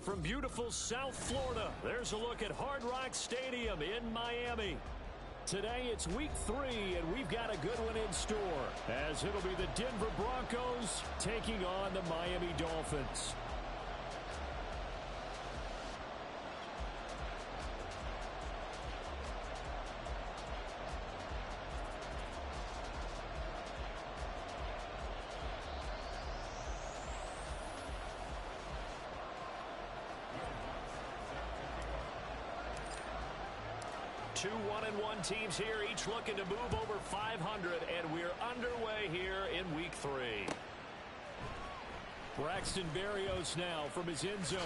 from beautiful South Florida, there's a look at Hard Rock Stadium in Miami. Today it's week 3, and we've got a good one in store, as it'll be the Denver Broncos taking on the Miami Dolphins. Two 1-1 teams here, each looking to move over 500, and we're underway here in week 3. Braxton Berrios now from his end zone.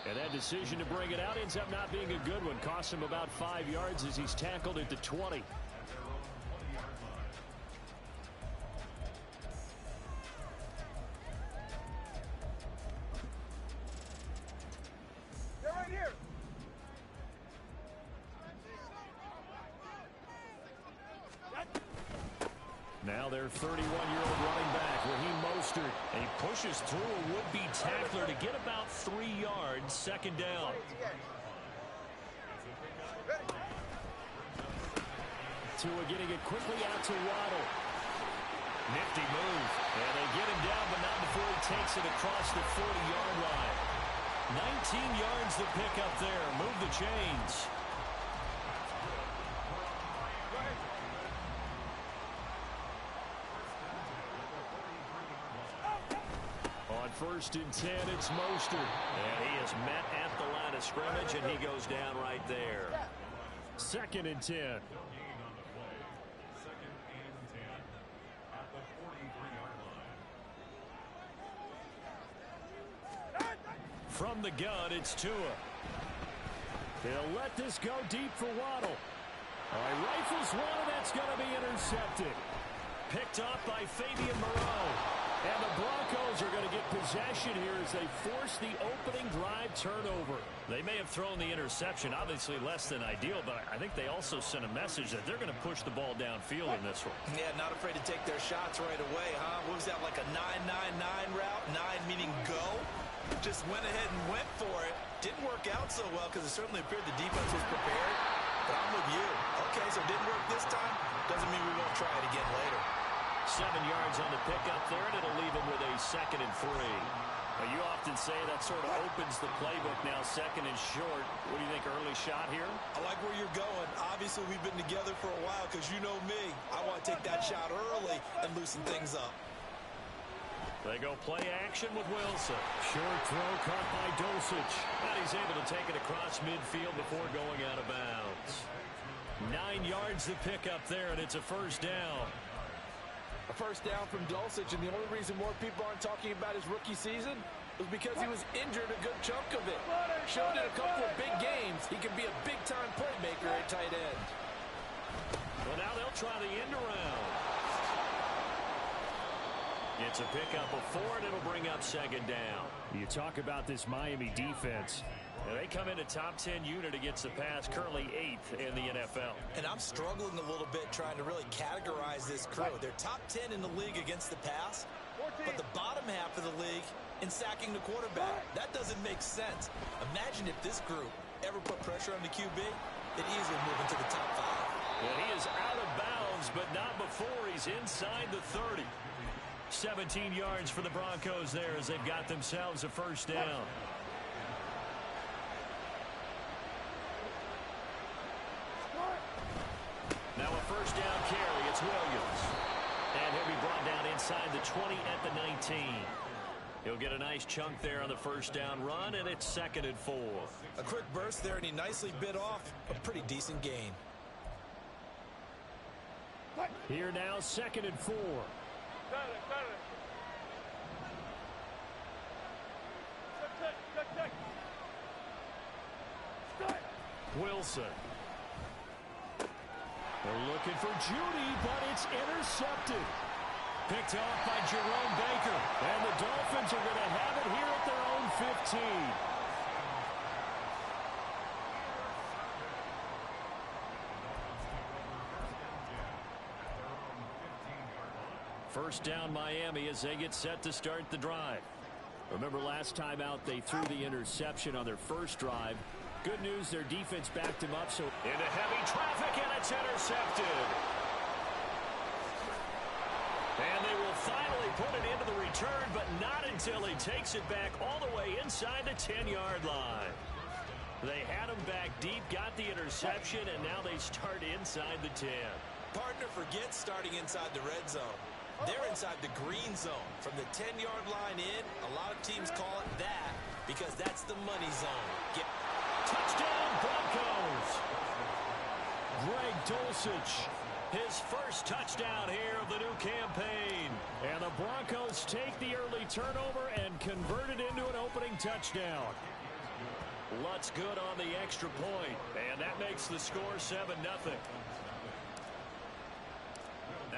And that decision to bring it out ends up not being a good one. Costs him about 5 yards as he's tackled at the 20. They're right here. Now their 31-year-old running back, Raheem Mostert, and he pushes through a would-be tackler to get about 3 yards, second down. Tua getting it quickly out to Waddle. Nifty move, and they get him down, but not before he takes it across the 40-yard line. 19 yards to pick up there, move the chains. On 1st and 10, it's Mostert. And he is met at the line of scrimmage, and he goes down right there. 2nd and 10. From the gun, it's Tua. They'll let this go deep for Waddle. All right, rifles one, and that's going to be intercepted. Picked off by Fabian Moreau. And the Broncos are going to get possession here as they force the opening drive turnover. They may have thrown the interception, obviously less than ideal, but I think they also sent a message that they're going to push the ball downfield in this one. Yeah, not afraid to take their shots right away, huh? What was that, like a 9-9-9 route? 9 meaning go? Just went ahead and went for it. Didn't work out so well because it certainly appeared the defense was prepared. But I'm with you. Okay, so it didn't work this time. Doesn't mean we won't try it again later. 7 yards on the pickup there, and it'll leave him with a 2nd and 3. Now, you often say that sort of opens the playbook now, 2nd and short. What do you think, early shot here? I like where you're going. Obviously, we've been together for a while because you know me. I want to take that shot early and loosen things up. They go play action with Wilson. Short throw caught by Dulcich. And he's able to take it across midfield before going out of bounds. 9 yards to pick up there, and it's a 1st down. A 1st down from Dulcich, and the only reason more people aren't talking about his rookie season was because he was injured a good chunk of it. Showed in a couple of big games he can be a big-time playmaker at tight end. Well, now they'll try the end around. It's a pickup of 4, and it'll bring up 2nd down. You talk about this Miami defense. They come in a top 10 unit against the pass, currently 8th in the NFL. And I'm struggling a little bit trying to really categorize this crew. They're top 10 in the league against the pass, but the bottom half of the league in sacking the quarterback. That doesn't make sense. Imagine if this group ever put pressure on the QB, they'd easily move into the top 5. Well, he is out of bounds, but not before he's inside the 30. 17 yards for the Broncos there as they've got themselves a 1st down. Now a 1st down carry. It's Williams. And he'll be brought down inside the 20 at the 19. He'll get a nice chunk there on the 1st down run, and it's 2nd and 4. A quick burst there, and he nicely bit off a pretty decent gain. Here now, 2nd and 4. Wilson. They're looking for Judy, but it's intercepted. Picked off by Jerome Baker. And the Dolphins are going to have it here at their own 15. 1st down Miami as they get set to start the drive. Remember last time out they threw the interception on their first drive. Good news, their defense backed him up. So into heavy traffic, and it's intercepted. And they will finally put it into the return, but not until he takes it back all the way inside the 10-yard line. They had him back deep, got the interception, and now they start inside the 10. Partner forgets starting inside the red zone. They're inside the green zone. From the 10-yard line in, a lot of teams call it that because that's the money zone. Touchdown, Broncos! Greg Dulcich, his first touchdown here of the new campaign. And the Broncos take the early turnover and convert it into an opening touchdown. Lutz good on the extra point, and that makes the score 7-0.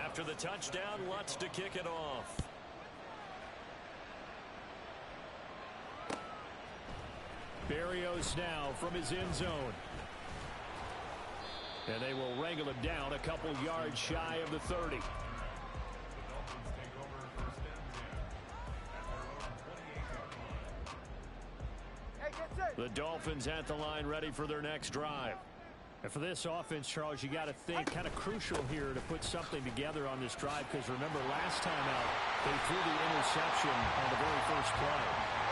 After the touchdown, Lutz to kick it off. Berrios now from his end zone. And they will wrangle him down a couple yards shy of the 30. The Dolphins at the line ready for their next drive. And for this offense, Charles, you got to think kind of crucial here to put something together on this drive, because remember last time out they threw the interception on the very first play.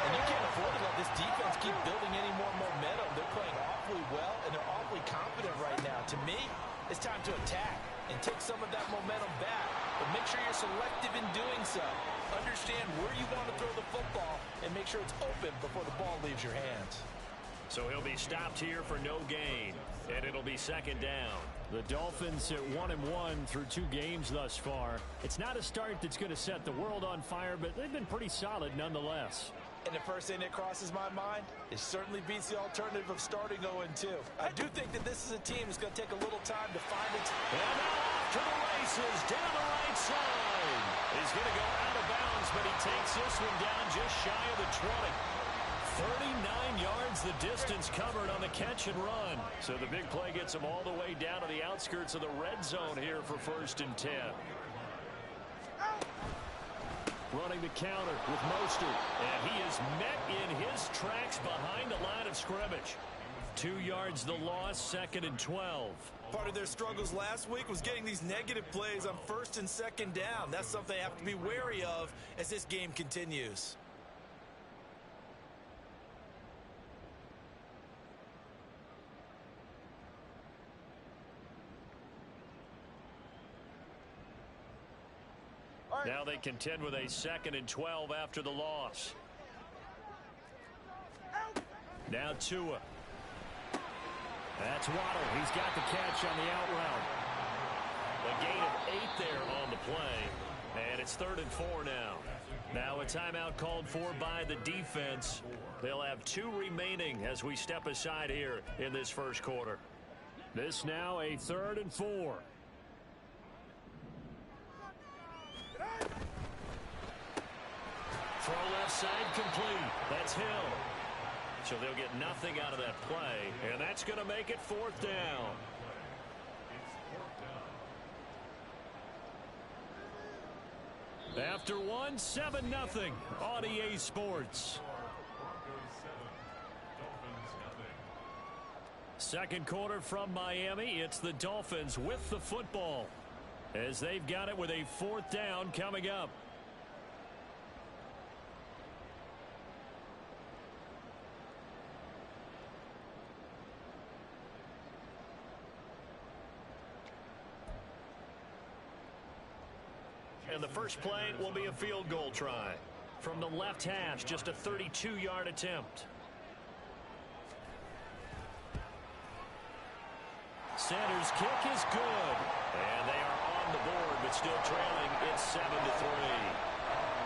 And you can't afford to let this defense keep building any more momentum. They're playing awfully well, and they're awfully confident right now. To me, it's time to attack and take some of that momentum back. But make sure you're selective in doing so. Understand where you want to throw the football and make sure it's open before the ball leaves your hands. So he'll be stopped here for no gain, and it'll be second down. The Dolphins at 1-1 through 2 games thus far. It's not a start that's going to set the world on fire, but they've been pretty solid nonetheless. And the first thing that crosses my mind, it certainly beats the alternative of starting 0-2. I do think that this is a team that's going to take a little time to find its... And now off to the races, down the right side. He's going to go out of bounds, but he takes this one down just shy of the 20. 39 yards the distance covered on the catch and run. So the big play gets him all the way down to the outskirts of the red zone here for 1st and 10. Running the counter with Mostert, and he is met in his tracks behind the line of scrimmage. 2 yards the loss, 2nd and 12. Part of their struggles last week was getting these negative plays on 1st and 2nd down. That's something they have to be wary of as this game continues. Now they contend with a 2nd and 12 after the loss. Now Tua. That's Waddle. He's got the catch on the out route. A gain of 8 there on the play. And it's 3rd and 4 now. Now a timeout called for by the defense. They'll have 2 remaining as we step aside here in this first quarter. This now a 3rd and 4. Throw left side complete. That's Hill. So they'll get nothing out of that play, and that's going to make it 4th down. After 1, 7-0 on EA Sports. Second quarter from Miami. It's the Dolphins with the football as they've got it with a 4th down coming up. And the first play will be a field goal try. From the left hash, just a 32-yard attempt. Sanders' kick is good. And they are on the board, but still trailing. It's 7-3.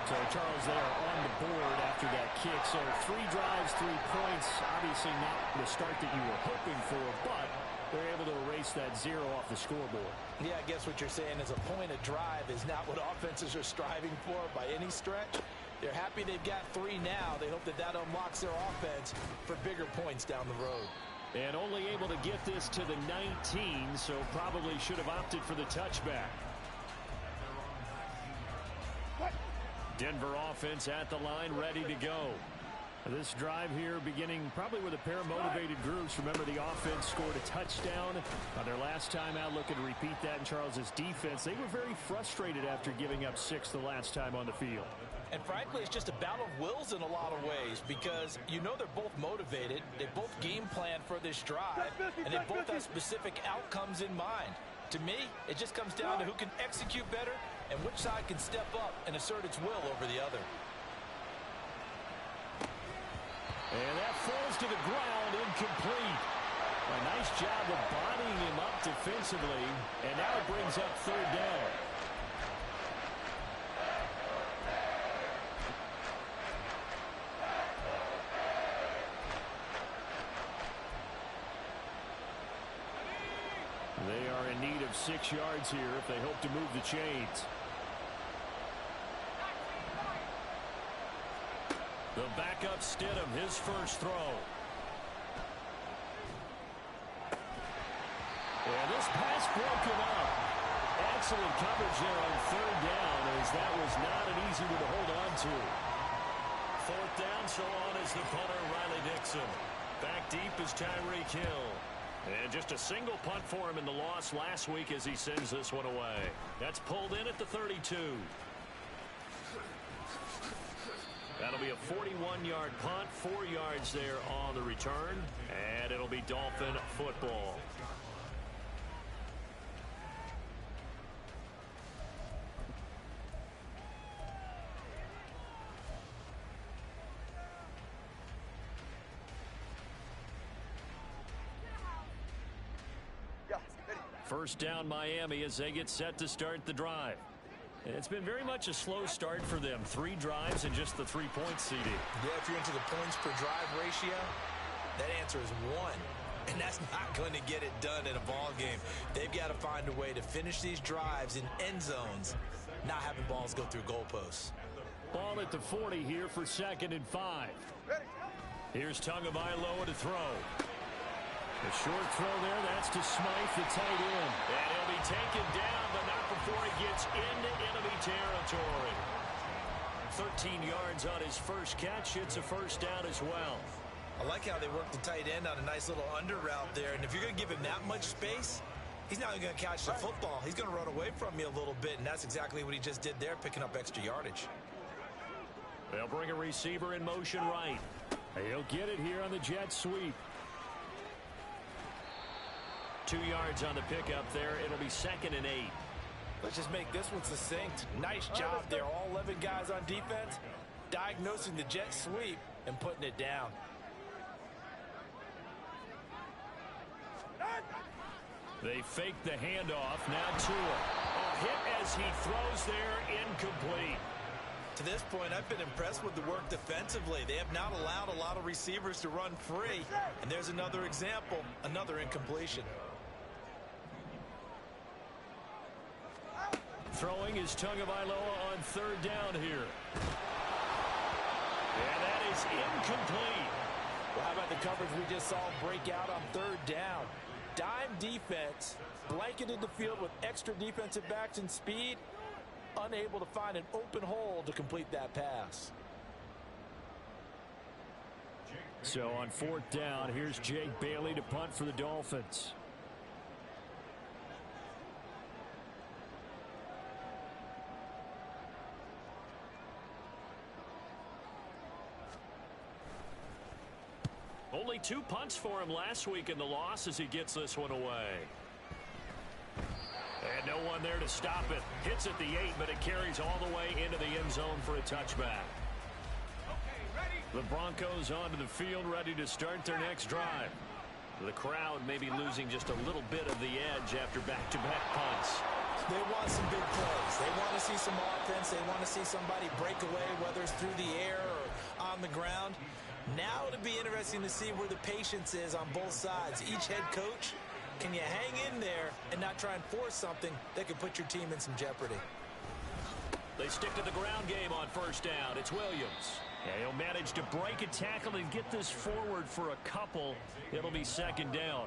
So, Charles, they are on the board after that kick. So 3 drives, 3 points. Obviously not the start that you were hoping for, but they're able to erase that 0 off the scoreboard. Yeah, I guess what you're saying is a point of drive is not what offenses are striving for by any stretch. They're happy they've got 3 now. They hope that that unlocks their offense for bigger points down the road. And only able to get this to the 19, so probably should have opted for the touchback. Denver offense at the line, ready to go. This drive here beginning probably with a pair of motivated groups. Remember, the offense scored a touchdown on their last time out, looking to repeat that in Charles's defense. They were very frustrated after giving up 6 the last time on the field. And frankly, it's just a battle of wills in a lot of ways, because you know they're both motivated, they both game plan for this drive, and they both have specific outcomes in mind. To me, it just comes down to who can execute better and which side can step up and assert its will over the other. And that falls to the ground, incomplete. A nice job of bodying him up defensively, and now it brings up 3rd down. They are in need of 6 yards here if they hope to move the chains. The backup Stidham, his first throw. And this pass broken up. Excellent coverage there on 3rd down, as that was not an easy one to hold on to. 4th down, so on is the punter, Riley Dixon. Back deep is Tyreek Hill. And just a single punt for him in the loss last week as he sends this one away. That's pulled in at the 32. That'll be a 41-yard punt, 4 yards there on the return, and it'll be Dolphin football. First down Miami as they get set to start the drive. It's been very much a slow start for them. 3 drives and just the 3-point CD. Yeah, if you're into the points per drive ratio, that answer is 1. And that's not going to get it done in a ball game. They've got to find a way to finish these drives in end zones, not having balls go through goalposts. Ball at the 40 here for 2nd and 5. Here's Tagovailoa to throw. A short throw there, that's to Smythe, the tight end. And he'll be taken down, but not before he gets into enemy territory. 13 yards on his first catch. It's a first down as well. I like how they work the tight end on a nice little under route there. And if you're going to give him that much space, he's not going to catch the football. He's going to run away from you a little bit, and that's exactly what he just did there, picking up extra yardage. They'll bring a receiver in motion right. He'll get it here on the jet sweep. 2 yards on the pickup there. It'll be 2nd and 8. Let's just make this one succinct. Nice job there. All 11 guys on defense diagnosing the jet sweep and putting it down. They fake the handoff. Now Tua. A hit as he throws there, incomplete. To this point, I've been impressed with the work defensively. They have not allowed a lot of receivers to run free. And there's another example, another incompletion. Throwing is Tagovailoa on 3rd down here. And that is incomplete. Well, how about the coverage we just saw break out on 3rd down? Dime defense, blanketed the field with extra defensive backs and speed, unable to find an open hole to complete that pass. So on 4th down, here's Jake Bailey to punt for the Dolphins. Only 2 punts for him last week in the loss as he gets this one away. And no one there to stop it. Hits at the 8, but it carries all the way into the end zone for a touchback. The Broncos onto the field, ready to start their next drive. The crowd may be losing just a little bit of the edge after back-to-back punts. They want some big plays. They want to see some offense. They want to see somebody break away, whether it's through the air or on the ground. Now it'll be interesting to see where the patience is on both sides. Each head coach, can you hang in there and not try and force something that could put your team in some jeopardy? They stick to the ground game on 1st down. It's Williams. Yeah, he'll manage to break a tackle and get this forward for a couple. It'll be 2nd down.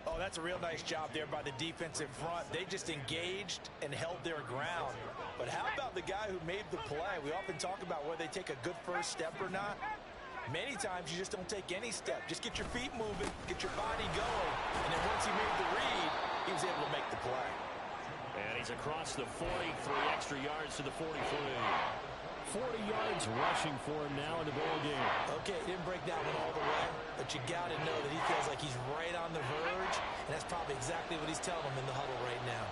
Oh, that's a real nice job there by the defensive front. They just engaged and held their ground. But how about the guy who made the play? We often talk about whether they take a good first step or not. Many times you just don't take any step. Just get your feet moving, get your body going. And then once he made the read, he was able to make the play. And he's across the 40, 3 extra yards to the 43. 40 yards rushing for him now in the ball game. Okay, didn't break that one all the way, but you got to know that he feels like he's right on the verge, and that's probably exactly what he's telling him in the huddle right now.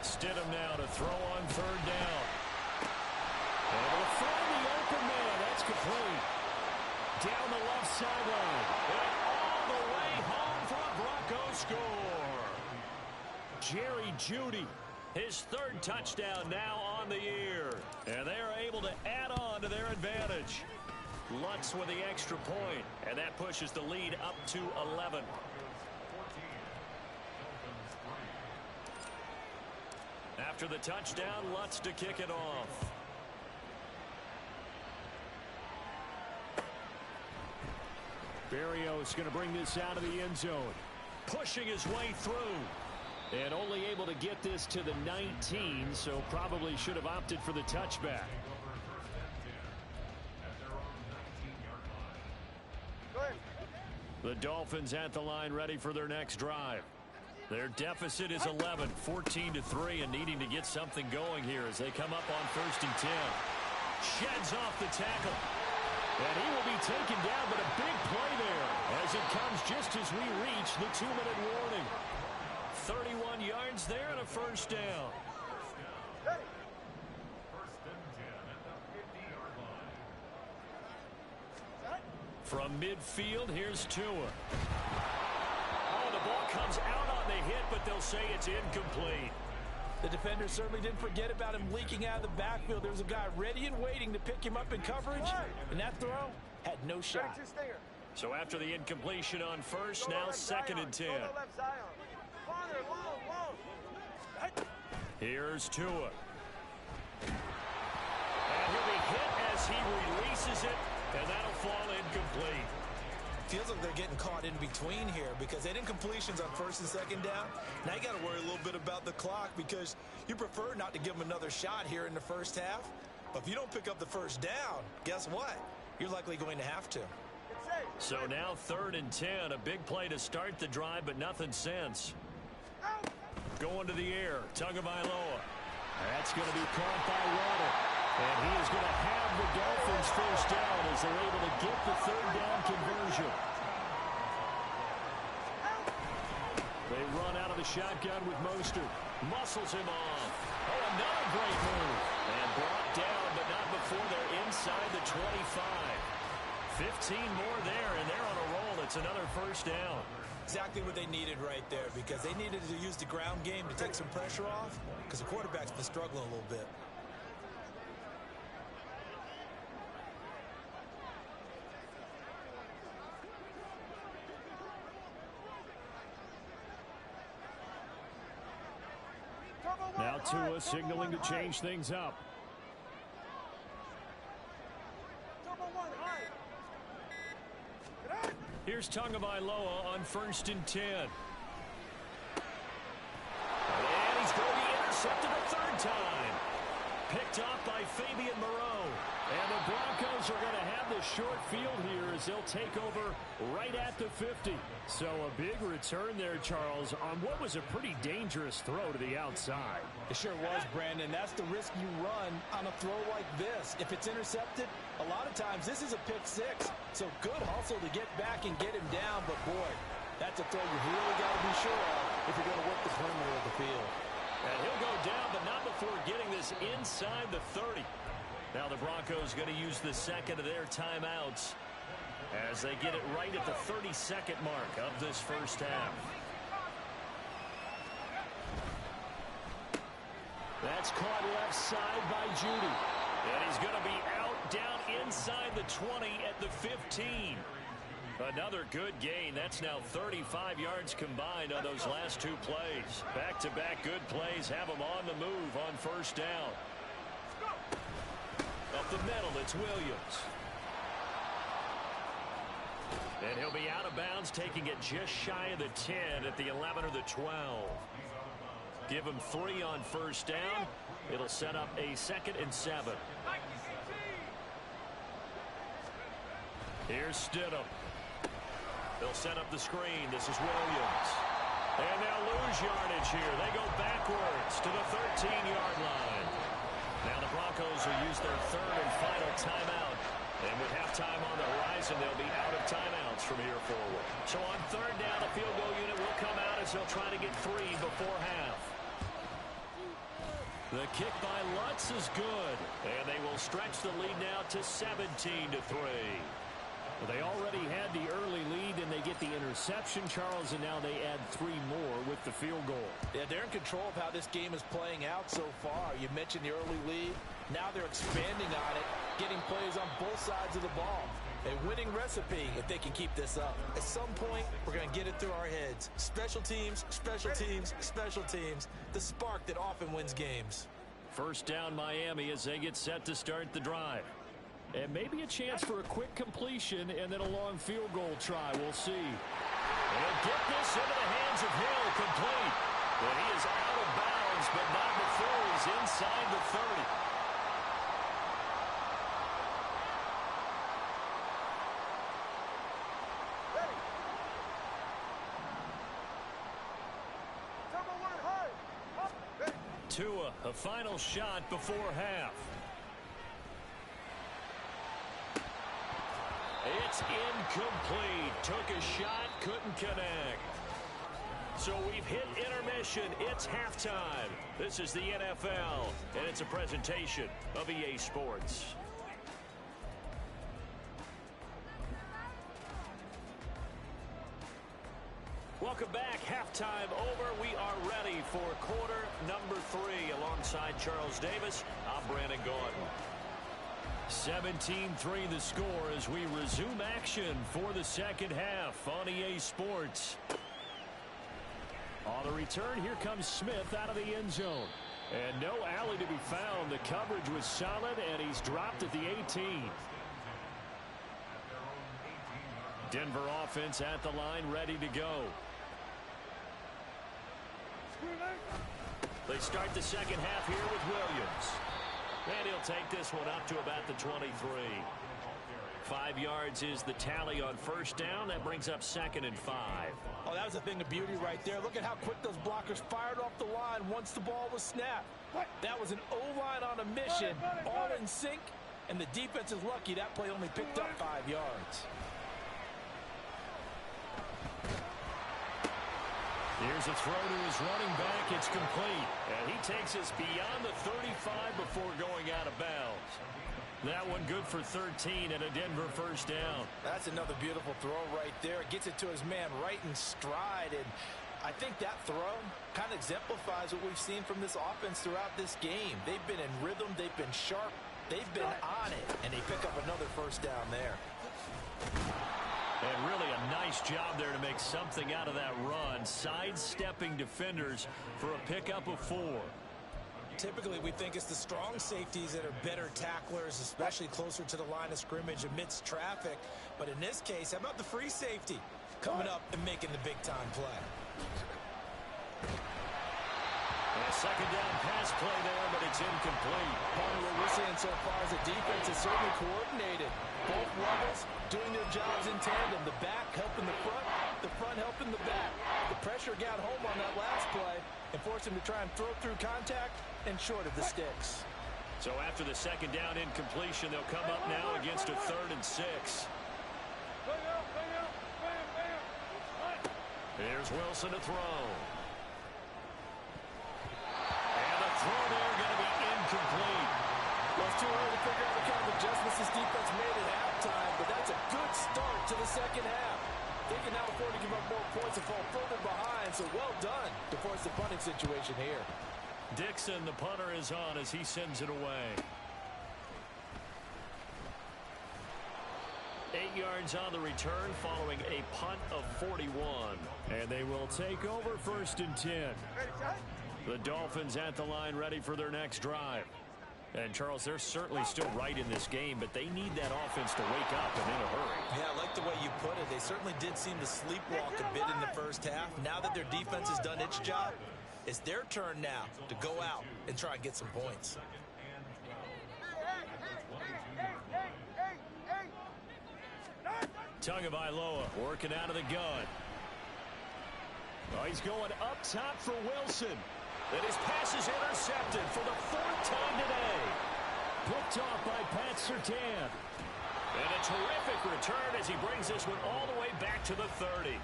Stidham now to throw on third down. Able to find the open man. That's complete. Down the left sideline. And all the way home for a Broncos score. Jerry Jeudy, his third touchdown now on the year. And they are able to add on to their advantage. Lutz with the extra point. And that pushes the lead up to 11. After the touchdown, Lutz to kick it off. Berrios going to bring this out of the end zone. Pushing his way through. And only able to get this to the 19, so probably should have opted for the touchback. The Dolphins at the line ready for their next drive. Their deficit is 11, 14-3, and needing to get something going here as they come up on 1st and 10. Sheds off the tackle. And he will be taken down, but a big play there as it comes just as we reach the 2-minute warning. 31 yards there and a first down. From midfield, here's Tua. Oh, the ball comes out on the hit, but they'll say it's incomplete. The defender certainly didn't forget about him leaking out of the backfield. There was a guy ready and waiting to pick him up in coverage, and that throw had no shot. So after the incompletion on first, now 2nd and 10. Here's Tua. And he'll be hit as he releases it, and that'll fall incomplete. Feels like they're getting caught in between here because they didn't completions on 1st and 2nd down. Now you got to worry a little bit about the clock because you prefer not to give them another shot here in the first half. But if you don't pick up the first down, guess what? You're likely going to have to. So now 3rd and 10, a big play to start the drive, but nothing since. Going to the air, Tagovailoa. That's going to be caught by Waddle. And he is going to have the Dolphins first down as they're able to get the 3rd down conversion. They run out of the shotgun with Mostert. Muscles him off. Oh, another great move. And brought down, but not before they're inside the 25. 15 more there, and they're on a roll. It's another first down. Exactly what they needed right there because they needed to use the ground game to take some pressure off because the quarterback's been struggling a little bit. Now Tua signaling to change things up. Here's Tagovailoa on 1st and 10. And he's going to be intercepted a 3rd time. Picked off by Fabian Moreau. And the Broncos are going to have the short field here as they'll take over right at the 50. So a big return there, Charles, on what was a pretty dangerous throw to the outside. It sure was, Brandon. That's the risk you run on a throw like this. If it's intercepted, a lot of times this is a pick 6. So good hustle to get back and get him down. But, boy, that's a throw you really got to be sure of if you're going to work the perimeter of the field. And he'll go down, but not before getting this inside the 30. Now the Broncos going to use the 2nd of their timeouts as they get it right at the 32nd mark of this first half. That's caught left side by Jeudy. And he's going to be out down inside the 20 at the 15. Another good gain. That's now 35 yards combined on those last two plays. Back-to-back good plays have them on the move on first down. Up the middle, it's Williams. And he'll be out of bounds, taking it just shy of the 10 at the 11 or the 12. Give him 3 on first down. It'll set up a 2nd and 7. Here's Standin. They'll set up the screen. This is Williams. And they'll lose yardage here. They go backwards to the 13-yard line. Now the Broncos will use their 3rd and final timeout. And with halftime on the horizon, they'll be out of timeouts from here forward. So on 3rd down, the field goal unit will come out as they'll try to get 3 before half. The kick by Lutz is good. And they will stretch the lead now to 17-3. Well, they already had the early lead, and they get the interception, Charles, and now they add 3 more with the field goal. Yeah, they're in control of how this game is playing out so far. You mentioned the early lead. Now they're expanding on it, getting plays on both sides of the ball. A winning recipe if they can keep this up. At some point, we're going to get it through our heads. Special teams, special teams, special teams. The spark that often wins games. First down Miami as they get set to start the drive. And maybe a chance for a quick completion and then a long field goal try. We'll see. And get this into the hands of Hill, complete. And he is out of bounds, but not before he's inside the 30. Tua, a final shot before half. It's incomplete. Took a shot, couldn't connect. So we've hit intermission. It's halftime. This is the NFL, and it's a presentation of EA Sports. Welcome back. Halftime over. We are ready for quarter number 3. Alongside Charles Davis, I'm Brandon Gaudin. 17-3 the score as we resume action for the second half on EA Sports. On the return, here comes Smith out of the end zone. And no alley to be found. The coverage was solid, and he's dropped at the 18. Denver offense at the line, ready to go. They start the second half here with Williams. And he'll take this one up to about the 23. 5 yards is the tally on first down. That brings up 2nd and 5. Oh, that was a thing of beauty right there. Look at how quick those blockers fired off the line once the ball was snapped. That was an O-line on a mission, all in sync, and the defense is lucky that play only picked up 5 yards. Here's a throw to his running back. It's complete. And he takes us beyond the 35 before going out of bounds. That one good for 13 and a Denver first down. That's another beautiful throw right there. Gets it to his man right in stride. And I think that throw kind of exemplifies what we've seen from this offense throughout this game. They've been in rhythm. They've been sharp. They've been on it. And they pick up another first down there. And really a nice job there to make something out of that run. Sidestepping defenders for a pickup of 4. Typically, we think it's the strong safeties that are better tacklers, especially closer to the line of scrimmage amidst traffic. But in this case, how about the free safety coming up and making the big-time play? And a second down pass play there, but it's incomplete. Part of what we're seeing so far is the defense is certainly coordinated. Both levels doing their jobs in tandem. The back helping the front helping the back. The pressure got home on that last play and forced him to try and throw through contact and short of the sticks. So after the second down incompletion, they'll come up now against a 3rd and 6. Here's Wilson to throw. And the throw there going to be incomplete. Well, it's too early to figure out what kind of adjustments this defense made at halftime, but that's a good start to the second half. They can now afford to give up more points and fall further behind, so well done to force the punting situation here. Dixon, the punter, is on as he sends it away. 8 yards on the return following a punt of 41. And they will take over 1st and 10. The Dolphins at the line ready for their next drive. And, Charles, they're certainly still right in this game, but they need that offense to wake up and in a hurry. Yeah, I like the way you put it. They certainly did seem to sleepwalk a bit in the first half. Now that their defense has done its job, it's their turn now to go out and try and get some points. Tagovailoa working out of the gun. Oh, he's going up top for Wilson. And his pass is intercepted for the 4th time today. Picked off by Pat Surtain. And a terrific return as he brings this one all the way back to the 30.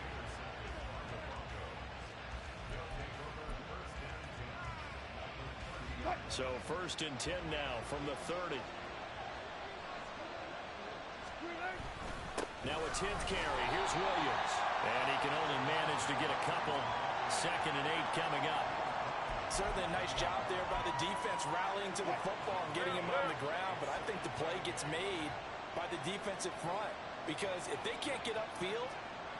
So 1st and 10 now from the 30. Now a 10th carry. Here's Williams. And he can only manage to get a couple. 2nd and 8 coming up. Certainly a nice job there by the defense rallying to the football and getting him on the ground. But I think the play gets made by the defensive front. Because if they can't get upfield,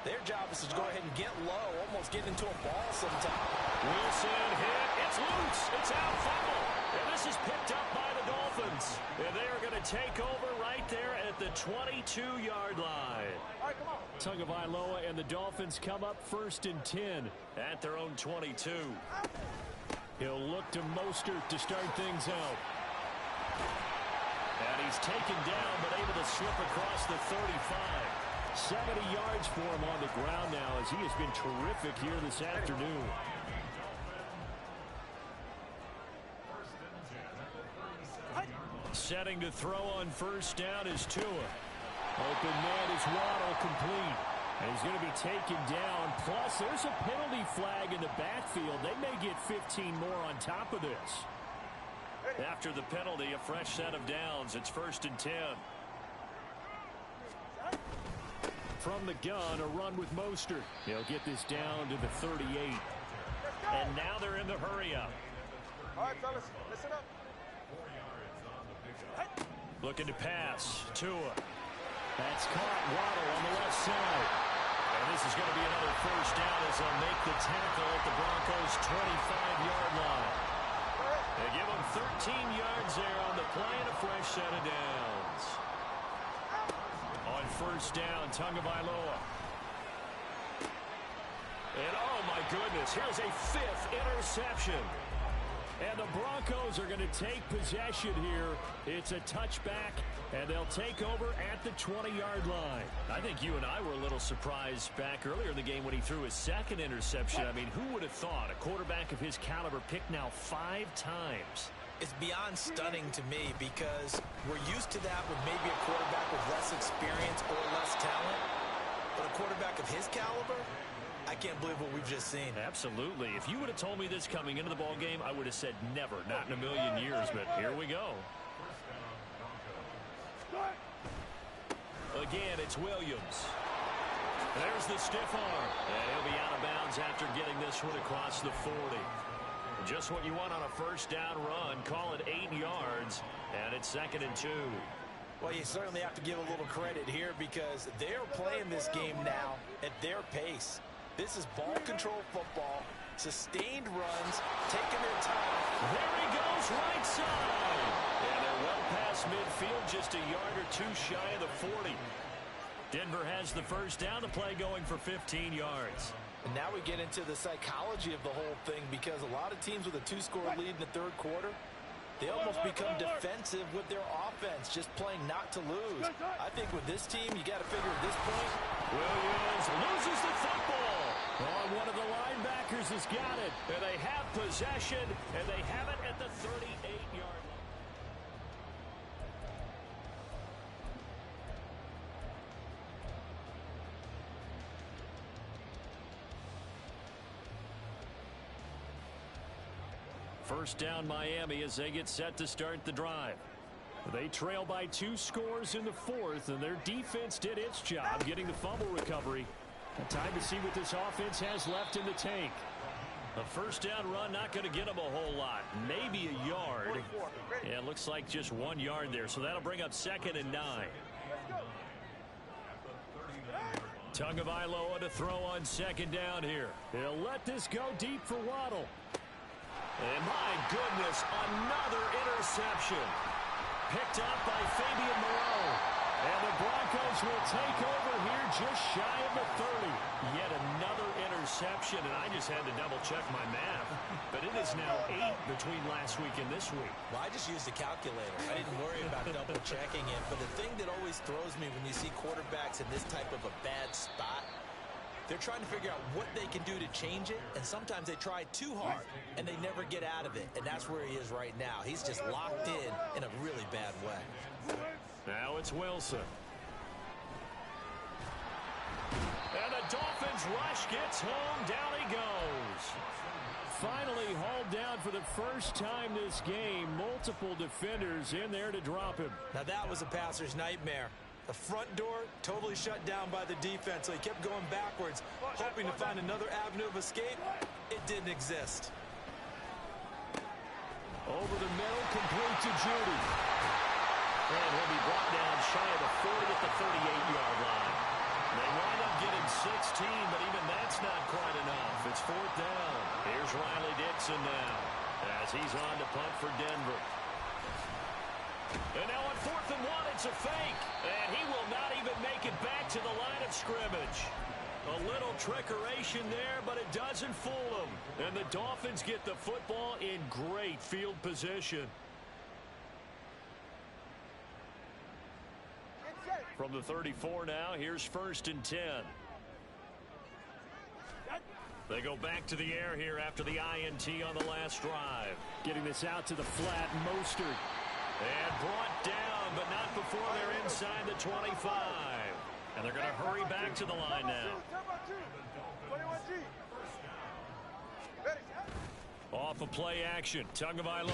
their job is to go ahead and get low, almost get into a ball sometime. Wilson hit. It's loose. It's out. Fumble. And this is picked up by the Dolphins. And they are going to take over right there at the 22-yard line. All right, come on. Tagovailoa and the Dolphins come up 1st and 10 at their own 22. He'll look to Mostert to start things out. And he's taken down but able to slip across the 35. 70 yards for him on the ground now as he has been terrific here this afternoon. Setting to throw on 1st down is Tua. Open man is Waddle, complete. And he's going to be taken down. Plus, there's a penalty flag in the backfield. They may get 15 more on top of this. After the penalty, a fresh set of downs. It's 1st and 10. From the gun, a run with Mostert. He'll get this down to the 38. And now they're in the hurry-up. All right, fellas, listen up. Looking to pass. Tua. That's caught. Waddle on the left side. And this is going to be another 1st down as they'll make the tackle at the Broncos' 25-yard line. They give them 13 yards there on the play and a fresh set of downs. On 1st down, Tagovailoa. And oh my goodness, here's a 5th interception. And the Broncos are going to take possession here. It's a touchback, and they'll take over at the 20-yard line. I think you and I were a little surprised back earlier in the game when he threw his 2nd interception. I mean, who would have thought a quarterback of his caliber picked now 5 times? It's beyond stunning to me because we're used to that with maybe a quarterback with less experience or less talent. But a quarterback of his caliber, I can't believe what we've just seen. Absolutely. If you would have told me this coming into the ball game, I would have said never, not in a million years, but here we go. Again, it's Williams. There's the stiff arm. And he'll be out of bounds after getting this one across the 40. Just what you want on a 1st down run. Call it 8 yards, and it's 2nd and 2. Well, you certainly have to give a little credit here because they're playing this game now at their pace. This is ball control football, sustained runs, taking their time. There he goes, right side. And they're well past midfield, just a yard or 2 shy of the 40. Denver has the 1st down, the play going for 15 yards. And now we get into the psychology of the whole thing because a lot of teams with a 2-score lead in the 3rd quarter, they almost become defensive with their offense, just playing not to lose. I think with this team, you got to figure at this point. Williams loses the football. Oh, one of the linebackers has got it. And they have possession, and they have it at the 38-yard line. First down Miami as they get set to start the drive. They trail by 2 scores in the 4th, and their defense did its job getting the fumble recovery. Time to see what this offense has left in the tank. A 1st down run not going to get them a whole lot. Maybe a yard. Yeah, it looks like just 1 yard there, so that'll bring up 2nd and 9. Tagovailoa to throw on second down here. He'll let this go deep for Waddle. And my goodness, another interception. Picked up by Fabian Moreau. And the Broncos will take over here just shy of the 30. Yet another interception, and I just had to double-check my math. But it is now 8 between last week and this week. Well, I just used a calculator. I didn't worry about double-checking it. But the thing that always throws me when you see quarterbacks in this type of a bad spot, they're trying to figure out what they can do to change it, and sometimes they try too hard, and they never get out of it. And that's where he is right now. He's just locked in a really bad way. Now it's Wilson. And the Dolphins rush gets home. Down he goes. Finally hauled down for the first time this game. Multiple defenders in there to drop him. Now that was a passer's nightmare. The front door totally shut down by the defense, so he kept going backwards, hoping to find another avenue of escape. It didn't exist. Over the middle, complete to Judy. And he'll be brought down shy of the 40 at the 38-yard line. They wind up getting 16, but even that's not quite enough. It's fourth down. Here's Riley Dixon now as he's on to punt for Denver. And now on 4th and 1, it's a fake. And he will not even make it back to the line of scrimmage. A little trickeration there, but it doesn't fool them. And the Dolphins get the football in great field position. From the 34 now, here's 1st and 10. They go back to the air here after the INT on the last drive. Getting this out to the flat, Mostert. And brought down, but not before they're inside the 25. And they're going to hurry back to the line now. Off of play action, Tagovailoa.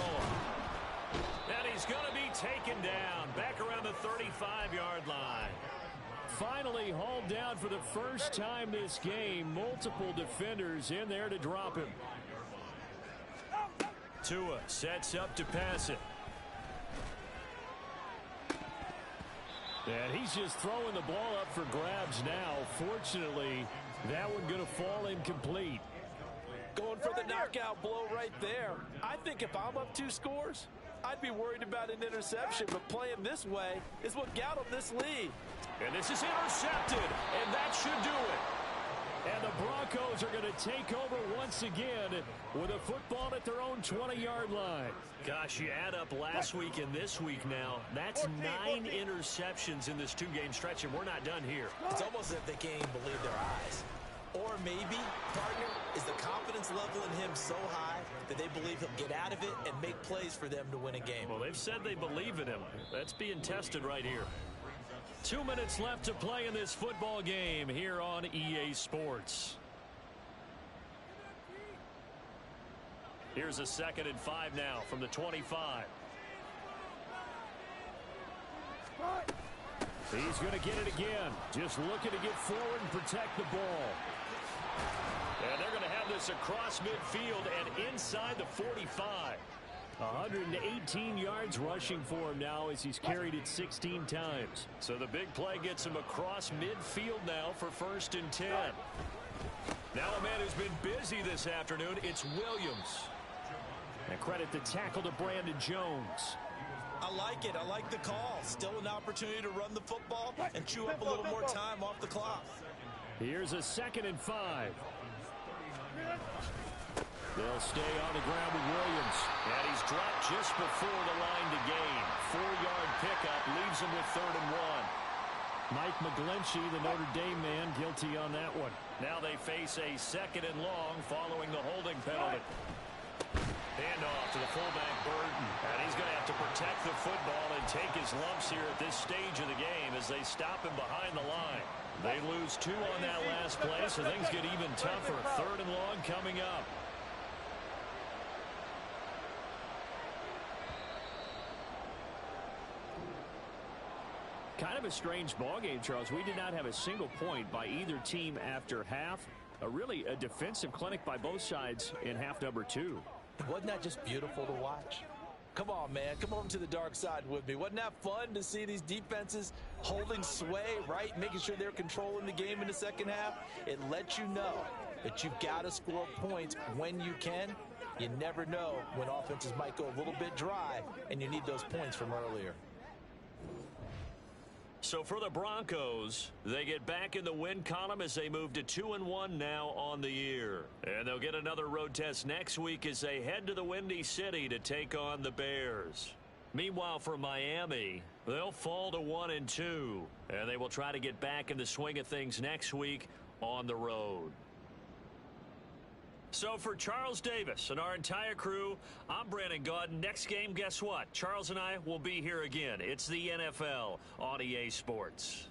And he's going to be taken down back around the 35-yard line. Finally hauled down for the first time this game. Multiple defenders in there to drop him. Tua sets up to pass it. And he's just throwing the ball up for grabs now. Fortunately, that one going to fall incomplete. Going for the knockout blow right there. I think if I'm up 2 scores, I'd be worried about an interception, but playing this way is what got him this lead. And this is intercepted, and that should do it. And the Broncos are going to take over once again with a football at their own 20-yard line. Gosh, you add up last week and this week now, that's 9 interceptions in this 2-game stretch, and we're not done here. It's almost as if they can't even believe their eyes. Or maybe, partner, is the confidence level in him so high that they believe he'll get out of it and make plays for them to win a game. Well, they've said they believe in him. That's being tested right here. 2 minutes left to play in this football game here on EA Sports. Here's a 2nd and 5 now from the 25. He's going to get it again. Just looking to get forward and protect the ball. And they're going to have this across midfield and inside the 45. 118 yards rushing for him now as he's carried it 16 times. So the big play gets him across midfield now for 1st and 10. Now a man who's been busy this afternoon, it's Williams. And credit the tackle to Brandon Jones. I like it. I like the call. Still an opportunity to run the football and chew up a little more time off the clock. Here's a 2nd and 5. They'll stay on the ground with Williams. And he's dropped just before the line to gain. 4-yard pickup leaves him with 3rd and 1. Mike McGlinchey, the Notre Dame man, guilty on that one. Now they face a 2nd and long following the holding penalty. Handoff to the fullback, Burton. And he's going to have to protect the football and take his lumps here at this stage of the game as they stop him behind the line. They lose 2 on that last play, so things get even tougher. 3rd and long coming up. Kind of a strange ball game, Charles. We did not have a single point by either team after half. Really a defensive clinic by both sides in half number 2. Wasn't that just beautiful to watch? come on, man. Come over to the dark side with me. Wasn't that fun to see these defenses holding sway, right? Making sure they're controlling the game in the second half. It lets you know that you've got to score points when you can. You never know when offenses might go a little bit dry, and you need those points from earlier. So for the Broncos, they get back in the win column as they move to 2-1 now on the year. And they'll get another road test next week as they head to the Windy City to take on the Bears. Meanwhile, for Miami, they'll fall to 1-2, and they will try to get back in the swing of things next week on the road. So for Charles Davis and our entire crew, I'm Brandon Gaudin. Next game, guess what? Charles and I will be here again. It's the NFL on EA Sports.